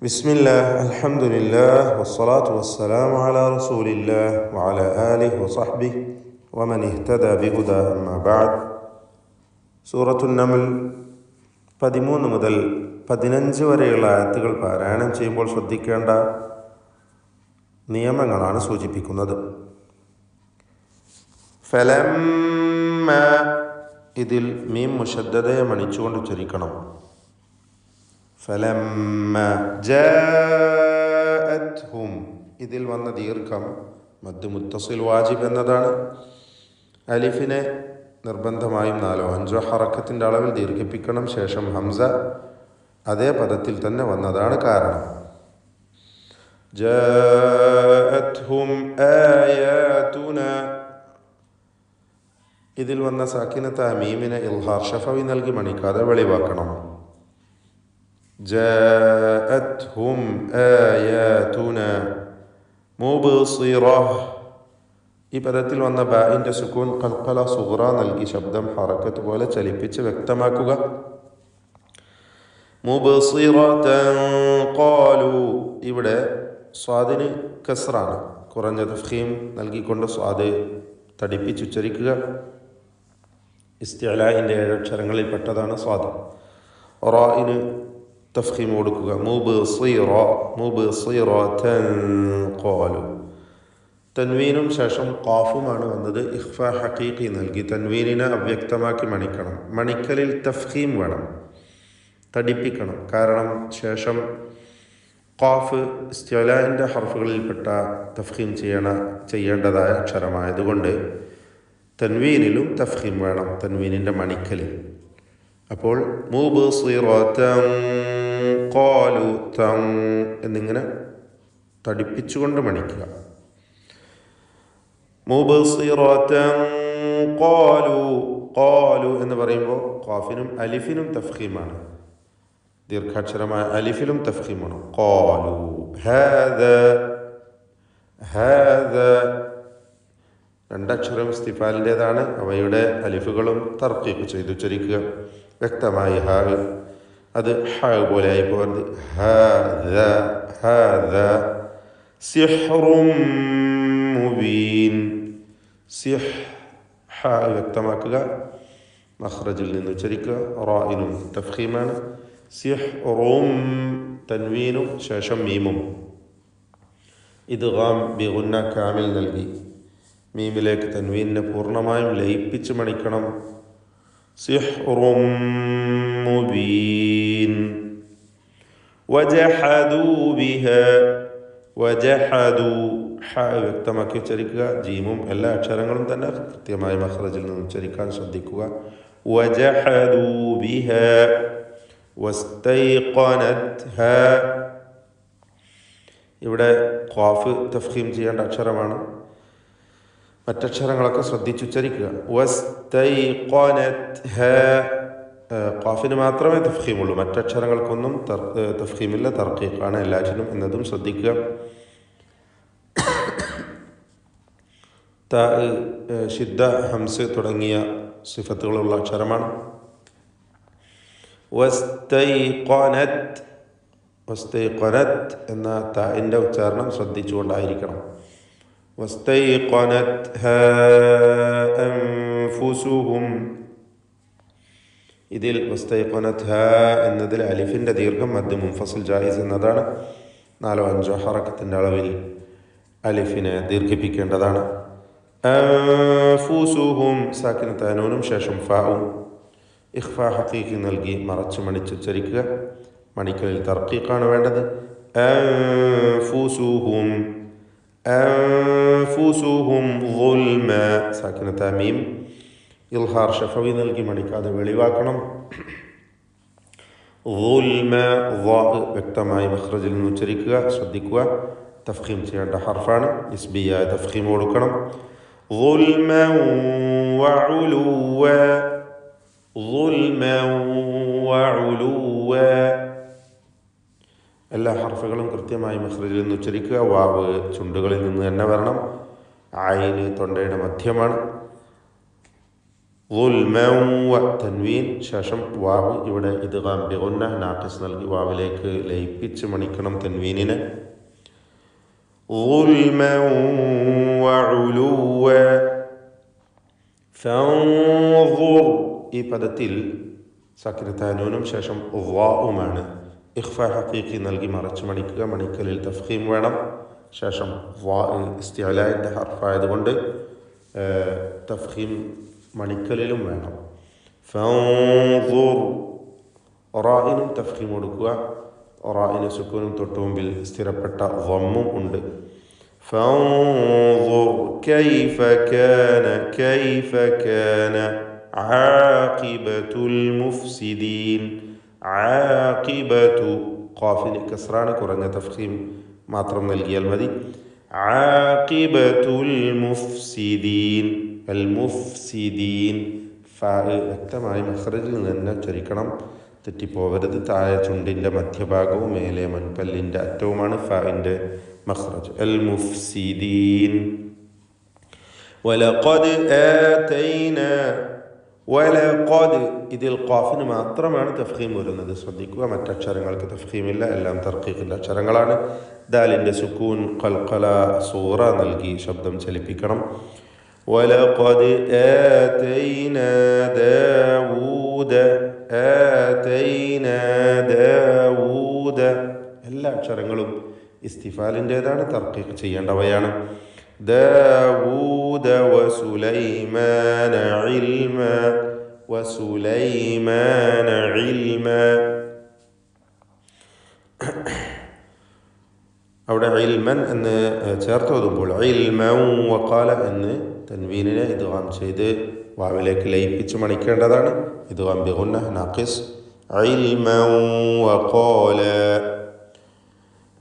ബിസ്മില്ലാഹ് അൽഹംദുലില്ലാഹ് വസ്സലാത്തു വസ്സലാമു അലാ റസൂലില്ലാഹ് വഅലാ ആലിഹി വസഹ്ബിഹി വമൻ ഇഹ്തദാ ബിഹുദാ അമ്മാ ബഅദ്. സൂറത്തുൻ നംൽ 13 മുതൽ 15 വരെയുള്ള ആയത്തുകൾ പാരായണം ചെയ്യുമ്പോൾ ശ്രദ്ധിക്കേണ്ട നിയമങ്ങളാണ് സൂചിപ്പിക്കുന്നത്. ഫലമ്മ, ഇതിൽ മീം മുശദ്ദദയെ മണിച്ചുകൊണ്ട് ഉച്ചരിക്കണം. ഫലമ്മ ജാഅത്ഹും, ഇതിൽ വന്ന ദീർഘം മദ് മുത്തസിൽ വാജിബ് എന്നതാണ്. അലിഫിനെ നിർബന്ധമായും 4-5 ഹറക്കത്തിൻ്റെ അളവിൽ ദീർഘിപ്പിക്കണം. ശേഷം ഹംസ അതേ പദത്തിൽ തന്നെ വന്നതാണ് കാരണം. ജാഅത്ഹും ആയാതുന, ഇതിൽ വന്ന സാക്കിനത്ത മീമിനെ ഇൽഹാർ ഷഫവി നൽകി മണിക്കാതെ വെളിവാക്കണം. ജാഅത്ഹും ആയാതുന മുബ്സിറഹ്, ഈ പദത്തിൽ വന്ന ബാഇൻ്റെ സുക്കൂൻ ഖൽഖല സുഗ്റ നൽകി ശബ്ദം ഹറക്കത്ത് പോലെ ചലിപ്പിച്ച് വ്യക്തമാക്കുക. മുബ്സിറതൻ ഖാലു, ഇവിടെ സ്വാദിന് കസ്റാണ്, കുറഞ്ഞ തഫ്ഖീം നൽകിക്കൊണ്ട് സ്വാദ് തടിപ്പിച്ചുച്ചരിക്കുക. ഇസ്തിഅലാഇൻ്റെ 7 അക്ഷരങ്ങളിൽ പെട്ടതാണ് സ്വാദ്. റാഇന് തഫ്ഖീം കൊടുക്കുക. മുബ്സിറ മുബ്സിറതൻ ഖാലു. തൻവീനും ശേഷം ഖാഫുമാണ് വന്നത്. ഇഖ്ഫാ ഹഖീഖി നൽകി തൻവീനിനെ അവ്യക്തമാക്കി മണിക്കണം. മണിക്കലിൽ തഫ്ഖീം വേണം, തടിപ്പിക്കണം. കാരണം ശേഷം ഖാഫ് ഇസ്തിഅലാഇൻ്റെ ഹർഫുകളിൽപ്പെട്ട തഫ്ഖീം ചെയ്യേണ്ടതായ അക്ഷരമായതുകൊണ്ട് തൻവീനിലും തഫ്ഖീം വേണം, തൻവീനിൻ്റെ മണിക്കലിൽ. അപ്പോൾ മുബ്സിറതൻ ഖാലു തൻ എന്നിങ്ങനെ തടിപ്പിച്ചുകൊണ്ട് മണിക്കുക. മുബ്സിറതൻ ഖാലു, ഖാലു എന്ന് പറയുമ്പോൾ ഖാഫിനും അലിഫിനും തഫ്ഖീമാണ്, ദീർഘാക്ഷരമായ അലിഫിലും തഫ്ഖീമാണ്. ഖാലു ഹാദ, ഹാദ 2 അക്ഷരം ഇസ്തിഫാലിൻ്റെതാണ്. അവയുടെ അലിഫുകളും തർക്കീഖ് ചെയ്തു ഉച്ചരിക്കുക. വ്യക്തമായി ഹാ, അത് ഹ പോലെ ആയി പോകരുത്. ഹാദ ഹാദ സിഹ്റും മുബീൻ, സിഹ് ഹ വ്യക്തമാക്കുക, മഖ്റജിൽ നിന്ന് ഉച്ചരിക്കുക. റാഇനും തഫ്ഖീമാണ്. സിഹ്റും തൻവീനും ശേഷം മീമും. ഇദ്ഗാം ബിഗുന്ന കാമിൽ നൽകി മീമിലേക്ക് തൻവീനിനെ പൂർണ്ണമായും ലയിപ്പിച്ച് മണിക്കണം. സിഹ്റും മുബീൻ. വജഹദൂ ബിഹാ, വജഹദൂ ഹ വ്യക്തമാക്കി ഉച്ചരിക്കുക. ജീമും എല്ലാ അക്ഷരങ്ങളും തന്നെ കൃത്യമായി മഖ്റജിൽ നിന്ന് ഉച്ചരിക്കാൻ ശ്രദ്ധിക്കുക. വജഹദൂ ബിഹാ വസ്തൈഖനത്ഹാ, ഇവിടെ ഖാഫ് തഫ്ഖീം ചെയ്യേണ്ട അക്ഷരമാണ്. മറ്റക്ഷരങ്ങളൊക്കെ ശ്രദ്ധിച്ചുച്ചരിക്കുക. വസ്തൈഖനത്ഹാ, ഖാഫിന് മാത്രമേ തഫ്ഖീമുള്ളൂ, മറ്റക്ഷരങ്ങൾക്കൊന്നും തഫ്ഖീമില്ല, തർക്കീഖാണ് എല്ലാറ്റിനും എന്നതും ശ്രദ്ധിക്കുക. ത, ഷിദ്ദ, ഹംസ് തുടങ്ങിയ സിഫത്തുകളുള്ള അക്ഷരമാണ്. വസ്തൈഖനത്, വസ്തൈഖനത് എന്ന താഇൻ്റെ ഉച്ചാരണം ശ്രദ്ധിച്ചുകൊണ്ടായിരിക്കണം. വസ്തൈഖനത്ഹാ അൻഫുസുഹും, ഇതിൽ വസ്തൈഖനത്ഹാ എന്നതിൽ അലിഫിൻ്റെ ദീർഘം മദ് മുൻഫസിൽ ജായിസ് എന്നതാണ്. 4-5 ഹറക്കത്തിൻ്റെ അളവിൽ അലിഫിനെ ദീർഘിപ്പിക്കേണ്ടതാണ്. അൻഫുസുഹും സാക്കിനത്തായ നൂനും ശേഷം ഫാഉം ഇഖ്ഫാ ഹഖീഖി നൽകി മറച്ച് മണിച്ചുച്ചരിക്കുക. മണിക്കലിൽ തർക്കീഖാണ് വേണ്ടത്. അൻഫുസുഹും, അൻഫുസുഹും ഗുൽമ, സാക്കിനത്തായ മീം ഇൽഹാർ ഷഫവി നൽകി മണിക്കാതെ വെളിവാക്കണം. ഗുൽമ വ്യക്തമായി മഖ്റജിൽ നിന്ന് ഉച്ചരിക്കുക, ശ്രദ്ധിക്കുക. തഫ്ഖീം ചെയ്യേണ്ട ഹർഫാണ്, നിസ്ബിയായ തഫ്ഖീം കൊടുക്കണം. ഗുൽമൻ വഉലുവ, ഗുൽമൻ വഉലുവ, എല്ലാ ഹർഫുകളും കൃത്യമായി മഖ്റജിൽ നിന്ന് ഉച്ചരിക്കുക. വാവ് ചുണ്ടുകളിൽ നിന്ന് തന്നെ വരണം. ഐന് തൊണ്ടയുടെ മധ്യമാണ്. ളുൽമൻ വ തൻവീൻ ശേഷം വാവ് ഇവിടെ ഇദ്ഗാം ബിഗുന്ന നാഖിസ് നൽകി വാവിലേക്ക് ലയിപ്പിച്ച് മണിക്കണം തൻവീനിനെ. ളുൽമൻ വഉലുവ ഫൻദുർ ഈ പദത്തിൽ സാക്കിനത്തായ നൂനും ശേഷം ളാഉമാണ്. ഇഖ്ഫാ ഹഖീഖി നൽകി മറച്ച് മണിക്കുക. മണിക്കലിൽ തഫ്ഖീം വേണം. ശേഷം ഇസ്തിഅലാഇന്റെ ഹർഫായതുകൊണ്ട് തഫ്ഖീം മണിക്കലിലും വേണം. ഫൻദുർ റാഇനും തഫ്ഖീം കൊടുക്കുക. റാഇന് സുക്കൂനും തൊട്ടു മുമ്പിൽ സ്ഥിരപ്പെട്ട ളമ്മും ഉണ്ട്. ഫൻദുർ കൈഫ കാന ആഖിബത്തുൽ മുഫ്സിദീൻ. ആഖിബത്തു ഖാഫിന് കസ്റാണ്, കുറഞ്ഞ തഫ്ഖീം മാത്രം നൽകിയാൽ മതി. ആഖിബത്തുൽ മുഫ്സിദീൻ അൽ മുഫ്സിദീൻ വ്യക്തമായി മഖ്റജിൽ നിന്ന് ഉച്ചരിക്കണം, തെറ്റിപ്പോവരുത്. താഴെ ചുണ്ടിൻ്റെ മധ്യഭാഗവും മേലെ മൻപല്ലിൻ്റെ അറ്റവുമാണ് ഫാഇൻ്റെ മഖ്റജ്. അൽ മുഫ്സിദീൻ. വലഖദ് ആതൈനാ വലഖദ് ഇതിൽ ഖാഫിന് മാത്രമാണ് തഫ്ഖീം വരുന്നത്. ശ്രദ്ധിക്കുക, മറ്റക്ഷരങ്ങൾക്ക് തഫ്ഖീമില്ല, എല്ലാം തർഖീഖിൻ്റെ അക്ഷരങ്ങളാണ്. ദാലിൻ്റെ സുക്കൂൻ ഖൽഖല സൂറ നൽകി ശബ്ദം ചലിപ്പിക്കണം. വലഖദ് ആതൈനാ ദാവൂദ എല്ലാ അക്ഷരങ്ങളും ഇസ്തിഫാലിൻ്റേതാണ്, തർഖീഖ് ചെയ്യേണ്ടവയാണ്. ദാവൂദ വസുലൈമാന ഇൽമ അവിടെ ഇൽമൻ എന്ന് ചേർത്തോതുമ്പോൾ ഇൽമൻ വഖാല എന്ന് തൻവീനിനെ ഇദ്ഗാം ചെയ്ത് വാവിലേക്ക് ലയിപ്പിച്ച് മണിക്കേണ്ടതാണ്. ഇദ്ഗാം ബിഗുന്ന നാഖിസ്. ഇൽമൻ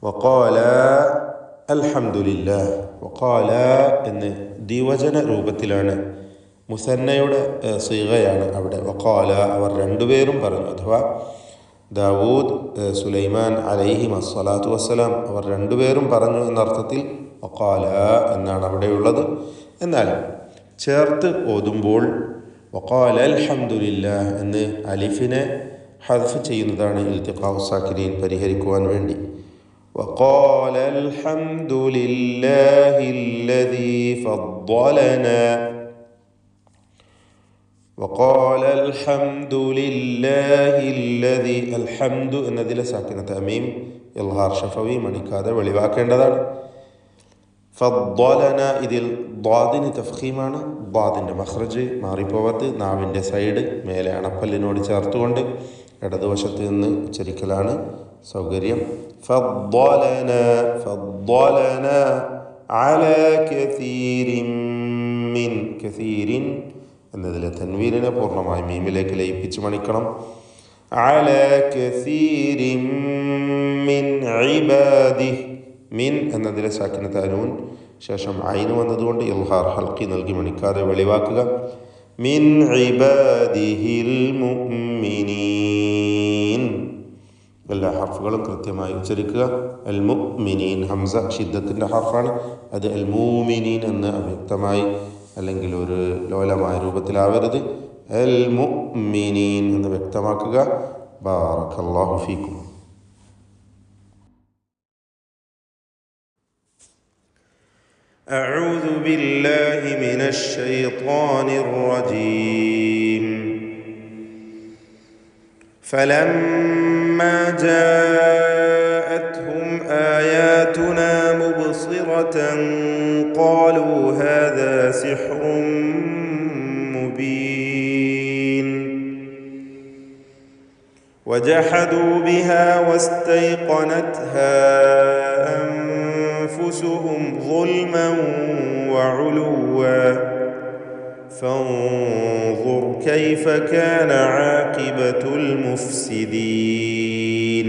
വഖാല അൽഹംദുലില്ലാഹ്. വഖാല എന്ന് ദ്വിവചന രൂപത്തിലാണ്, മുസന്നയുടെ സീഗയാണ് അവിടെ. വഖാല അവർ രണ്ടുപേരും പറഞ്ഞു, അഥവാ ദാവൂദ് സുലൈമാൻ അലൈഹിം അസ്സലാത്തു വസ്സലാം അവർ രണ്ടുപേരും പറഞ്ഞു എന്നർത്ഥത്തിൽ വഖാല എന്നാണ് അവിടെയുള്ളത്. എന്നാൽ ചേർത്ത് ഓതുമ്പോൾ വഖാല അൽഹംദുലില്ലാഹ് എന്ന് അലിഫിനെ ഹദ്ഫ് ചെയ്യുന്നതാണ് ഇൽതിഖാഉ സാക്കിനീൻ പരിഹരിക്കുവാൻ വേണ്ടി. وقال الحمد لله الذي فضلنا وقال الحمد لله الذي الحمد എന്നതിൽ സാക്കിനത്ത് അമീം ഇൽഹാർ ഷഫവി മണിക്കാതെ വെളിവാക്കേണ്ടതാണ്. ഫദ്ദലന ഇതിൽ ദ്വാദിന് തഫ്ഖീമാണ്. ദ്വാദിൻ്റെ മഖ്റജ് മാറിപ്പോവരുത്. നാവിൻ്റെ സൈഡ് മേലെ അണപ്പല്ലിനോട് ചേർത്തുകൊണ്ട് ഇടതുവശത്ത് നിന്ന് ഉച്ചരിക്കലാണ് സൗകര്യം. ഫദ്ദലന അലാ കസീരിൻ മിൻ കസീരിൻ എന്നതിലെ തൻവീനിനെ പൂർണ്ണമായി മീമിലേക്ക് ലയിപ്പിച്ച് മണിക്കണം. അലാ കസീരിൻ മിൻ ഇബാദിഹി മിൻ എന്നതിലെ സാക്കിനത്ത് അനൂൻ ശേഷം ഐന് വന്നതുകൊണ്ട് ഇൽഹാർ ഹൽക്കി നൽകി മണിക്കാതെ വെളിവാക്കുക. മിൻ ഇബാദിഹിൽ മുഅ്മിനീൻ എല്ലാ ഹർഫുകളും കൃത്യമായി ഉച്ചരിക്കുക. അൽ മുഅ്മിനീൻ ഹംസ ഷിദ്ദത്തിൻ്റെ ഹർഫാണ്. അത് അൽ മുഅ്മിനീൻ എന്ന് അവ്യക്തമായി അല്ലെങ്കിൽ ഒരു ലോലമായ രൂപത്തിലാവരുത്. അൽ മുഅ്മിനീൻ എന്ന് വ്യക്തമാക്കുക. ബാറക്കല്ലാഹു ഫീക്കും. أعوذ بالله من الشيطان الرجيم. فلما جاءتهم آياتنا مبصرة قالوا هذا سحر مبين وجحدوا بها واستيقنتها أنفسهم ظلما وعلوا فانظر كيف كان عاقبة المفسدين.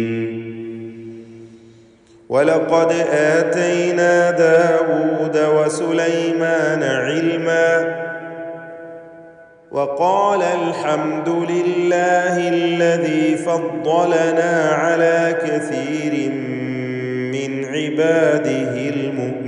ولقد آتينا داود وسليمان علما وقال الحمد لله الذي فضلنا على كثير من عباده المؤمنين